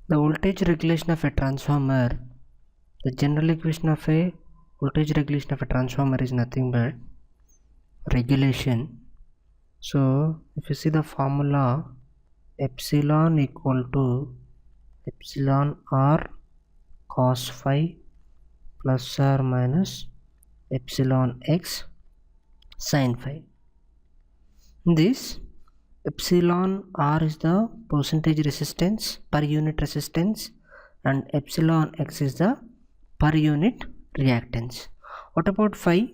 The voltage regulation of a transformer, the general equation of a voltage regulation of a transformer is nothing but regulation. So if you see the formula, epsilon equal to epsilon r cos phi plus or minus epsilon x sin phi. This epsilon r is the percentage resistance per unit resistance and epsilon x is the per unit reactance. What about phi?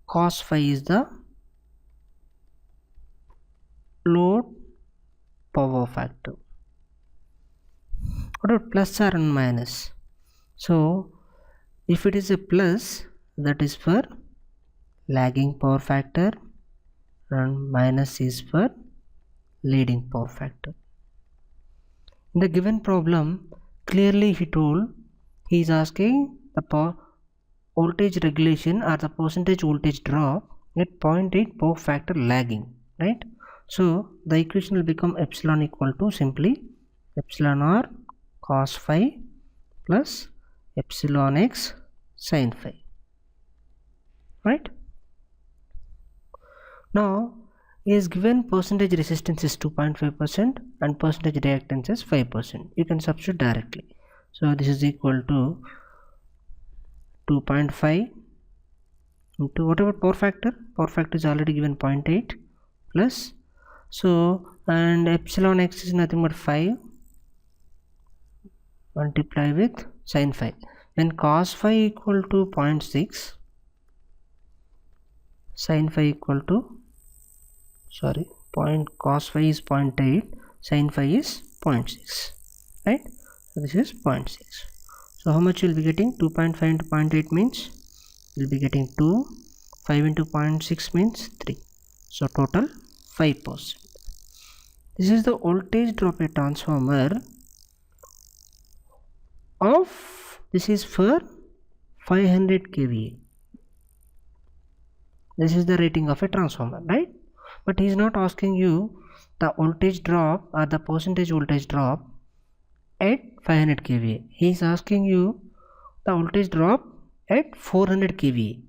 Cos phi is the load power factor. What about plus or minus? So if it is a plus, that is for lagging power factor and minus is for leading power factor. In the given problem, clearly he is asking the voltage regulation or the percentage voltage drop at 0.8 power factor lagging, right? So the equation will become epsilon equal to simply epsilon r cos phi plus epsilon x sin phi, right? Now he is given percentage resistance is 2.5% and percentage reactance is 5%. You can substitute directly. So this is equal to 2.5 into whatever power factor. Power factor is already given 0.8 plus. So and epsilon x is nothing but 5 multiply with sin phi. When cos phi equal to 0.6, sin phi equal to cos phi is 0.8, sin phi is 0.6, right? So this is 0.6. So how much you will be getting? 2.5 into 0.8 means you will be getting 2. 5 into 0.6 means 3. So total 5%. This is the voltage drop a transformer of, this is for 500 kVA. This is the rating of a transformer, right? But he is not asking you the voltage drop or the percentage voltage drop at 500 kVA. He is asking you the voltage drop at 400 kVA.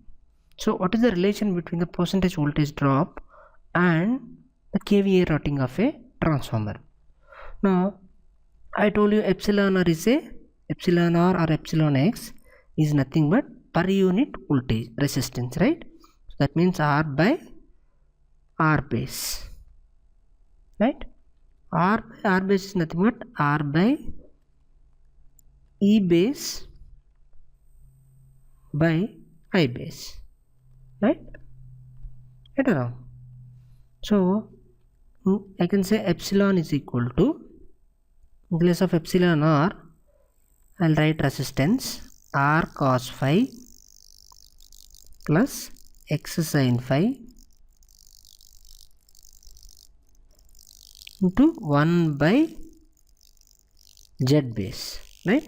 So what is the relation between the percentage voltage drop and the kVA rating of a transformer? Now I told you epsilon r is a epsilon r or epsilon x is nothing but per unit voltage resistance, right? So that means r by r base, right? R base is nothing but r by E base by I base, right? Right or wrong? So I can say epsilon is equal to, in place of epsilon r, I'll write resistance r cos phi plus x sin phi into 1 by z base, right?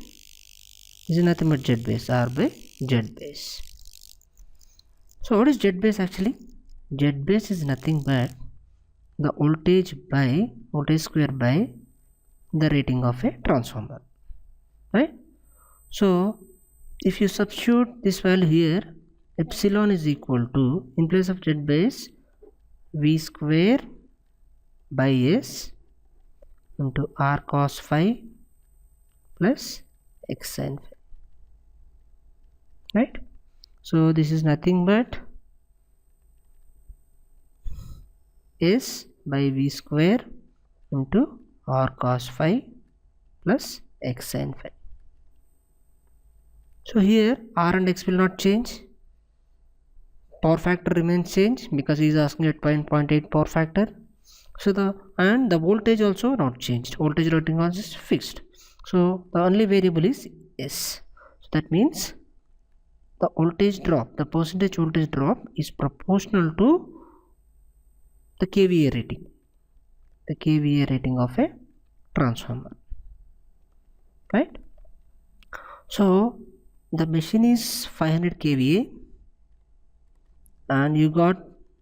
This is nothing but z base, r by z base. So what is z base actually? Z base is nothing but the voltage square by the rating of a transformer, right? So if you substitute this value here, epsilon is equal to, in place of z base, v square by s into r cos phi plus x sin phi, right? So this is nothing but s by v square into r cos phi plus x sin phi. So here r and x will not change, power factor remains change because he is asking at 0.8 power factor. So the voltage also not changed, voltage rating was just fixed. So the only variable is s. So that means the voltage drop, the percentage voltage drop is proportional to the kVA rating of a transformer, right? So the machine is 500 kVA and you got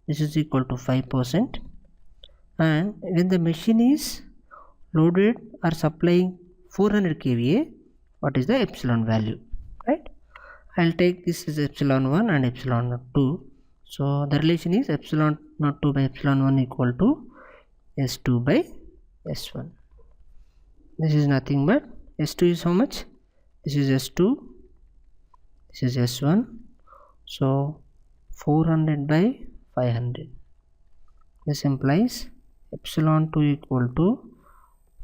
this is equal to 5%, and when the machine is loaded or supplying 400 kVA, what is the epsilon value, right? I'll take this as epsilon 1 and epsilon 2. So the relation is epsilon 2 by epsilon 1 equal to S2 by S1. This is nothing but S2 is how much? This is S2, this is S1. So 400 by 500. This implies epsilon 2 equal to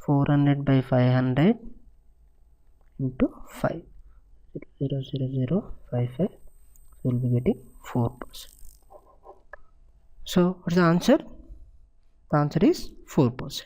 400 by 500 into 5. 0.00055. We will be getting 4%. So what's the answer? The answer is 4%.